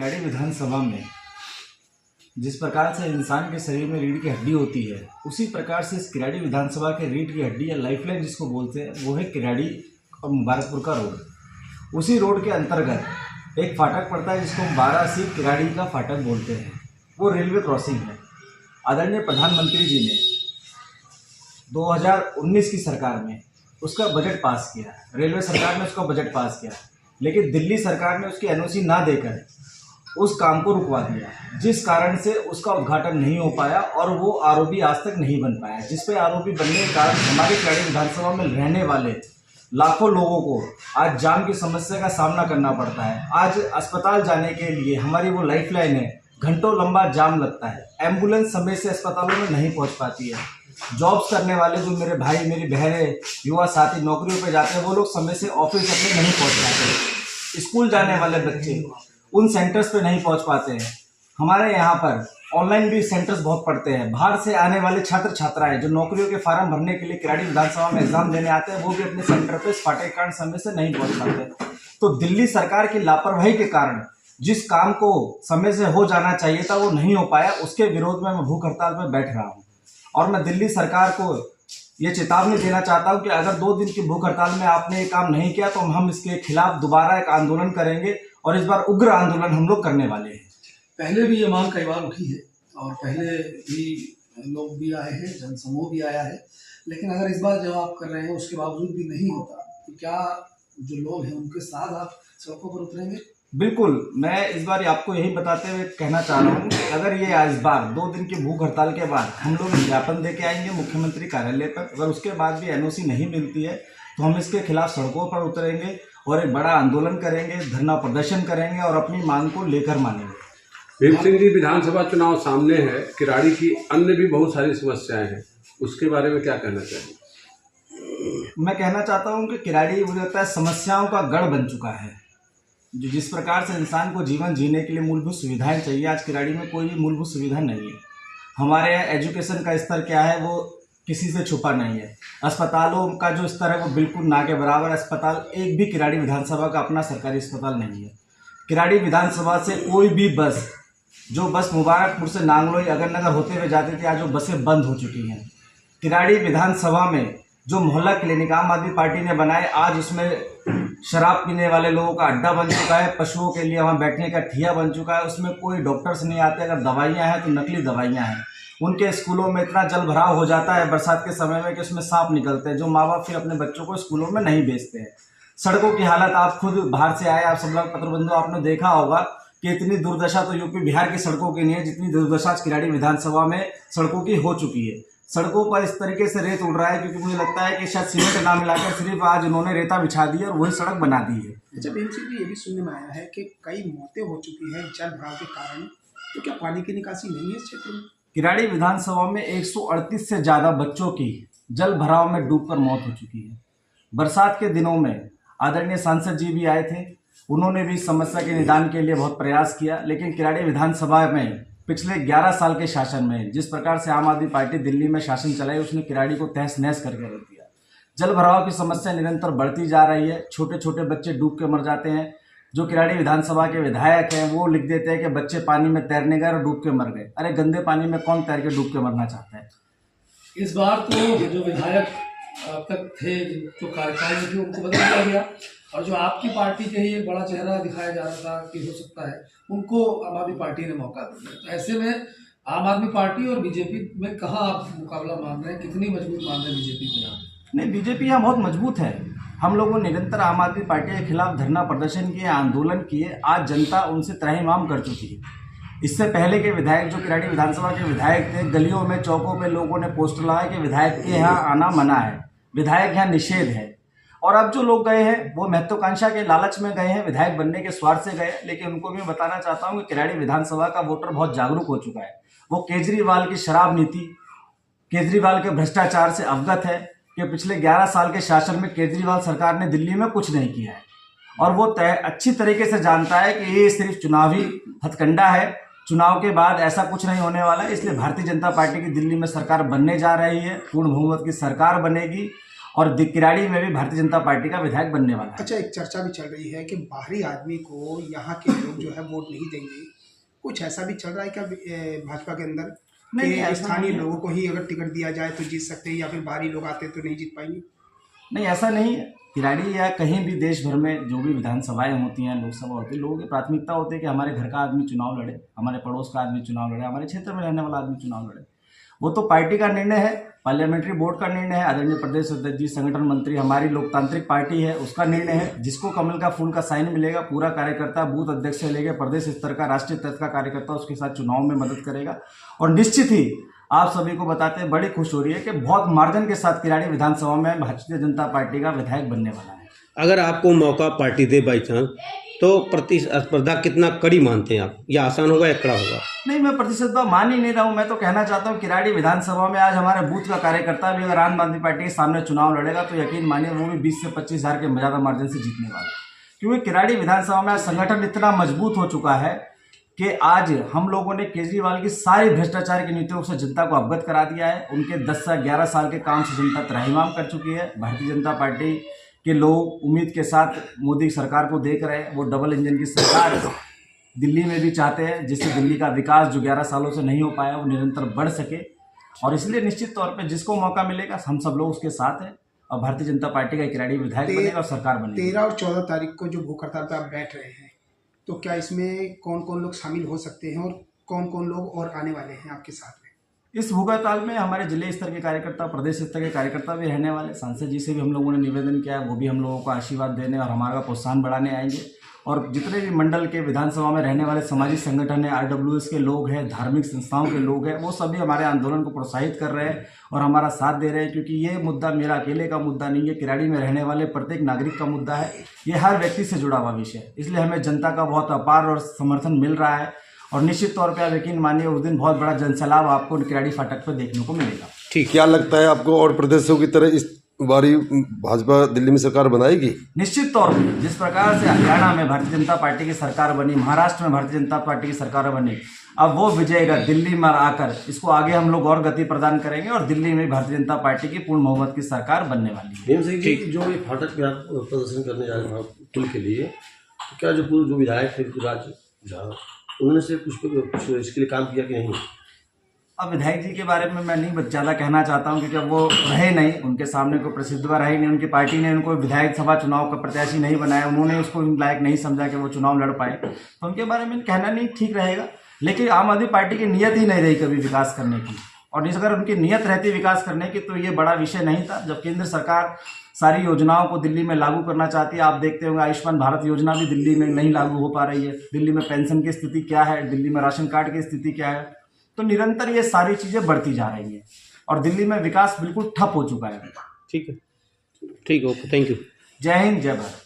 किराड़ी विधानसभा में जिस प्रकार से इंसान के शरीर में रीढ़ की हड्डी होती है, उसी प्रकार से इस किराड़ी विधानसभा के रीढ़ की हड्डी या लाइफलाइन जिसको बोलते हैं, वो है किराड़ी और मुबारकपुर का रोड। उसी रोड के अंतर्गत एक फाटक पड़ता है जिसको हम 12 सी किराड़ी का फाटक बोलते हैं। वो रेलवे क्रॉसिंग है। आदरणीय प्रधानमंत्री जी ने 2019 की सरकार में उसका बजट पास किया, रेलवे सरकार ने उसका बजट पास किया, लेकिन दिल्ली सरकार ने उसकी एनओसी ना देकर उस काम को रुकवा दिया, जिस कारण से उसका उद्घाटन नहीं हो पाया और वो आरओबी आज तक नहीं बन पाया, जिस पे आरओबी बनने के कारण हमारे किराड़ी विधानसभा में रहने वाले लाखों लोगों को आज जाम की समस्या का सामना करना पड़ता है। आज अस्पताल जाने के लिए हमारी वो लाइफ लाइन है, घंटों लंबा जाम लगता है, एम्बुलेंस समय से अस्पतालों में नहीं पहुंच पाती है। जॉब्स करने वाले जो मेरे भाई मेरी बहनें युवा साथी नौकरियों पे जाते हैं, वो लोग समय से ऑफिस अपने नहीं पहुंच पाते। स्कूल जाने वाले बच्चे उन सेंटर्स पे नहीं पहुंच पाते हैं। हमारे यहाँ पर ऑनलाइन भी सेंटर्स बहुत पड़ते हैं। बाहर से आने वाले छात्र छात्राएं जो नौकरियों के फार्म भरने के लिए किराड़ी विधानसभा में एग्जाम देने आते हैं, वो भी अपने सेंटर पे इस फाटक के कारण समय से नहीं पहुंच पाते। तो दिल्ली सरकार की लापरवाही के कारण जिस काम को समय से हो जाना चाहिए था वो नहीं हो पाया, उसके विरोध में मैं भूख हड़ताल पर बैठ रहा हूँ। और मैं दिल्ली सरकार को ये चेतावनी देना चाहता हूँ कि अगर 2 दिन की भूख हड़ताल में आपने ये काम नहीं किया तो हम इसके खिलाफ दोबारा एक आंदोलन करेंगे और इस बार उग्र आंदोलन हम लोग करने वाले हैं। पहले भी ये मांग कई बार उठी है और पहले भी लोग भी आए हैं, जनसमूह भी आया है, लेकिन अगर इस बार जब आप कर रहे हैं उसके बावजूद भी नहीं होता तो क्या जो लोग हैं उनके साथ आप सड़कों पर उतरेंगे? बिल्कुल, मैं इस बार आपको यही बताते हुए कहना चाह रहा हूँ कि अगर ये इस बार 2 दिन की भूख हड़ताल के बाद हम लोग ज्ञापन दे के आएंगे मुख्यमंत्री कार्यालय पर, अगर उसके बाद भी एनओसी नहीं मिलती है तो हम इसके खिलाफ सड़कों पर उतरेंगे और एक बड़ा आंदोलन करेंगे, धरना प्रदर्शन करेंगे और अपनी मांग को लेकर मानेंगे। भीम सिंह जी, विधानसभा चुनाव सामने है, किराड़ी की अन्य भी बहुत सारी समस्याएं हैं, उसके बारे में क्या कहना चाहिए? मैं कहना चाहता हूँ कि किराड़ी मुझे लगता है समस्याओं का गढ़ बन चुका है। जो जिस प्रकार से इंसान को जीवन जीने के लिए मूलभूत सुविधाएं चाहिए, आज किराड़ी में कोई भी मूलभूत सुविधा नहीं है। हमारे यहाँ एजुकेशन का स्तर क्या है वो किसी से छुपा नहीं है। अस्पतालों का जो स्तर है वो बिल्कुल ना के बराबर। अस्पताल एक भी किराड़ी विधानसभा का अपना सरकारी अस्पताल नहीं है। किराड़ी विधानसभा से कोई भी बस, जो बस मुबारकपुर से नांगलोई अगरनगर होते हुए जाती थी, आज वो बसें बंद हो चुकी हैं। किराड़ी विधानसभा में जो मोहल्ला क्लिनिक आम आदमी पार्टी ने बनाए, आज उसमें शराब पीने वाले लोगों का अड्डा बन चुका है, पशुओं के लिए वहाँ बैठने का ठिया बन चुका है। उसमें कोई डॉक्टर्स नहीं आते, अगर दवाइयाँ हैं तो नकली दवाइयाँ हैं। उनके स्कूलों में इतना जल भराव हो जाता है बरसात के समय में कि उसमें सांप निकलते हैं, जो माँ बाप फिर अपने बच्चों को स्कूलों में नहीं भेजते हैं। सड़कों की हालत, आप खुद बाहर से आए, आप सब लोग पत्रबंधु, आपने देखा होगा कि इतनी दुर्दशा तो यूपी बिहार की सड़कों की नहीं है जितनी दुर्दशा किराड़ी विधानसभा में सड़कों की हो चुकी है। सड़कों पर इस तरीके से रेत उड़ रहा है क्योंकि मुझे लगता है कि शायद सीमेंट ना मिलाकर सिर्फ आज उन्होंने रेता बिछा दी और वही सड़क बना दी है। अच्छा भीम सिंह जी, ये भी सुनने में आया है कि कई मौतें हो चुकी हैं जल भराव के कारण, तो क्या पानी की निकासी नहीं है इस क्षेत्र में? किराड़ी विधानसभा में 138 से ज़्यादा बच्चों की जल भराव में डूबकर मौत हो चुकी है। बरसात के दिनों में आदरणीय सांसद जी भी आए थे, उन्होंने भी समस्या के निदान के लिए बहुत प्रयास किया, लेकिन किराड़ी विधानसभा में पिछले 11 साल के शासन में जिस प्रकार से आम आदमी पार्टी दिल्ली में शासन चलाई, उसने किराड़ी को तहस नहस करके रख दिया। जल भराव की समस्या निरंतर बढ़ती जा रही है, छोटे छोटे बच्चे डूब के मर जाते हैं। जो किराड़ी विधानसभा के विधायक हैं वो लिख देते हैं कि बच्चे पानी में तैरने गए और डूब के मर गए। अरे गंदे पानी में कौन तैर के डूब के मरना चाहता है? इस बार तो जो विधायक अब तक थे, जो कार्यकाल में थे, उनको बदल दिया गया और जो आपकी पार्टी के ही एक बड़ा चेहरा दिखाया जा रहा था कि हो सकता है, उनको आम आदमी पार्टी ने मौका दिया। तो ऐसे में आम आदमी पार्टी और बीजेपी में कहाँ आप मुकाबला मान रहे हैं, कितनी मजबूत मान रहे हैं बीजेपी को यहाँ? नहीं, बीजेपी यहाँ बहुत मजबूत है। हम लोगों ने निरंतर आम आदमी पार्टी के खिलाफ धरना प्रदर्शन किए, आंदोलन किए, आज जनता उनसे त्राहिमाम कर चुकी है। इससे पहले के विधायक जो किराड़ी विधानसभा के विधायक थे, गलियों में चौकों में लोगों ने पोस्टर लगाए कि विधायक के यहाँ आना मना है, विधायक यहाँ निषेध है। और अब जो लोग गए हैं वो महत्वाकांक्षा के लालच में गए हैं, विधायक बनने के स्वार्थ से गए। लेकिन उनको भी बताना चाहता हूँ कि किराड़ी विधानसभा का वोटर बहुत जागरूक हो चुका है। वो केजरीवाल की शराब नीति, केजरीवाल के भ्रष्टाचार से अवगत है कि पिछले 11 साल के शासन में केजरीवाल सरकार ने दिल्ली में कुछ नहीं किया है। और वो अच्छी तरीके से जानता है कि ये सिर्फ चुनावी हथकंडा है, चुनाव के बाद ऐसा कुछ नहीं होने वाला है। इसलिए भारतीय जनता पार्टी की दिल्ली में सरकार बनने जा रही है, पूर्ण बहुमत की सरकार बनेगी और किराड़ी में भी भारतीय जनता पार्टी का विधायक बनने वाला है। अच्छा, एक चर्चा भी चल रही है कि बाहरी आदमी को यहाँ के लोग जो है वोट नहीं देंगे, कुछ ऐसा भी चल रहा है क्या भाजपा के अंदर? नहीं, कि ऐसा स्थानीय नहीं है। लोगों को ही अगर टिकट दिया जाए तो जीत सकते हैं, या फिर बाहरी लोग आते तो नहीं जीत पाएंगे? नहीं, ऐसा नहीं है। किराड़ी या कहीं भी देश भर में जो भी विधानसभाएं होती हैं, लोकसभा होती है, लोगों की प्राथमिकता होती है कि हमारे घर का आदमी चुनाव लड़े, हमारे पड़ोस का आदमी चुनाव लड़े, हमारे क्षेत्र में रहने वाला आदमी चुनाव लड़े। वो तो पार्टी का निर्णय है, पार्लियामेंट्री बोर्ड का निर्णय है, आदरणीय प्रदेश अध्यक्ष जी, संगठन मंत्री, हमारी लोकतांत्रिक पार्टी है, उसका निर्णय है। जिसको कमल का फूल का साइन मिलेगा, पूरा कार्यकर्ता बूथ अध्यक्ष से लेकर प्रदेश स्तर का, राष्ट्रीय स्तर का कार्यकर्ता उसके साथ चुनाव में मदद करेगा। और निश्चित ही आप सभी को बताते हैं, बड़ी खुश हो रही है कि बहुत मार्जिन के साथ किराड़ी विधानसभा में भारतीय जनता पार्टी का विधायक बनने वाला है। अगर आपको मौका पार्टी दे बाई चांस, तो प्रतिस्पर्धा कितना कड़ी मानते हैं आप? या आसान होगा या कड़ा होगा? नहीं, मैं प्रतिस्पर्धा मान ही नहीं रहा हूँ। मैं तो कहना चाहता हूँ किराड़ी विधानसभा में आज हमारे बूथ का कार्यकर्ता भी अगर आम आदमी पार्टी के सामने चुनाव लड़ेगा तो यकीन मानिए वो भी 20 से 25 हज़ार के ज़्यादा मार्जिन से जीतने वाला है। क्योंकि किराड़ी विधानसभा में आज संगठन इतना मजबूत हो चुका है कि आज हम लोगों ने केजरीवाल की सारी भ्रष्टाचार की नीतियों से जनता को अवगत करा दिया है। उनके 10 से 11 साल के काम से जनता त्राहिमाम कर चुकी है। भारतीय जनता पार्टी के लोग उम्मीद के साथ मोदी सरकार को देख रहे हैं। वो डबल इंजन की सरकार दिल्ली में भी चाहते हैं, जिससे दिल्ली का विकास जो 11 सालों से नहीं हो पाया वो निरंतर बढ़ सके। और इसलिए निश्चित तौर पे जिसको मौका मिलेगा हम सब लोग उसके साथ हैं और भारतीय जनता पार्टी का किराड़ी विधायक बनेगा और सरकार बनेगी। 13 और 14 तारीख को जो भूख हड़ताल पर आप बैठ रहे हैं, तो क्या इसमें कौन कौन लोग शामिल हो सकते हैं और कौन कौन लोग और आने वाले हैं आपके साथ में? इस भूख हड़ताल में हमारे जिले स्तर के कार्यकर्ता, प्रदेश स्तर के कार्यकर्ता भी रहने वाले। सांसद जी से भी हम लोगों ने निवेदन किया है, वो भी हम लोगों को आशीर्वाद देने और हमारा प्रोत्साहन बढ़ाने आएंगे। और जितने भी मंडल के विधानसभा में रहने वाले सामाजिक संगठन है, RWS के लोग हैं, धार्मिक संस्थाओं के लोग हैं, वो सभी हमारे आंदोलन को प्रोत्साहित कर रहे हैं और हमारा साथ दे रहे हैं। क्योंकि ये मुद्दा मेरा अकेले का मुद्दा नहीं है, किराड़ी में रहने वाले प्रत्येक नागरिक का मुद्दा है। ये हर व्यक्ति से जुड़ा हुआ विषय है। इसलिए हमें जनता का बहुत अपार और समर्थन मिल रहा है और निश्चित तौर पे आप यकीन मानिए उस दिन बहुत बड़ा जनसैलाब आपको किराड़ी फाटक पर देखने को मिलेगा। ठीक, क्या लगता है आपको और प्रदेशों की तरह इस बारी भाजपा दिल्ली में सरकार बनाएगी? निश्चित तौर पर जिस प्रकार से हरियाणा में भारतीय जनता पार्टी की सरकार बनी, महाराष्ट्र में भारतीय जनता पार्टी की सरकार बनी, अब वो विजयगा दिल्ली में आकर इसको आगे हम लोग और गति प्रदान करेंगे और दिल्ली में भारतीय जनता पार्टी की पूर्ण बहुमत की सरकार बनने वाली है। हेम सिंह जी, जो ये फाटक पे आप प्रदर्शन करने जा रहे हैं पुल के लिए, तो क्या जो विधायक थे ऋतुराज झा, उन्होंने से कुछ इसके लिए काम किया कि नहीं? अब विधायक जी के बारे में मैं नहीं ज़्यादा कहना चाहता हूं, क्योंकि अब वो रहे नहीं, उनके सामने कोई प्रसिद्धता रही नहीं, उनकी पार्टी ने उनको विधायक सभा चुनाव का प्रत्याशी नहीं बनाया, उन्होंने उसको लायक नहीं समझा कि वो चुनाव लड़ पाए, तो उनके बारे में कहना नहीं ठीक रहेगा। लेकिन आम आदमी पार्टी की नीयत ही नहीं रही कभी विकास करने की, और अगर उनकी नीयत रहती विकास करने की तो ये बड़ा विषय नहीं था। जब केंद्र सरकार सारी योजनाओं को दिल्ली में लागू करना चाहती है, आप देखते होंगे आयुष्मान भारत योजना भी दिल्ली में नहीं लागू हो पा रही है, दिल्ली में पेंशन की स्थिति क्या है, दिल्ली में राशन कार्ड की स्थिति क्या है, तो निरंतर ये सारी चीज़ें बढ़ती जा रही हैं और दिल्ली में विकास बिल्कुल ठप हो चुका है। ठीक है, ठीक, ओके, थैंक यू। जय हिंद, जय भारत।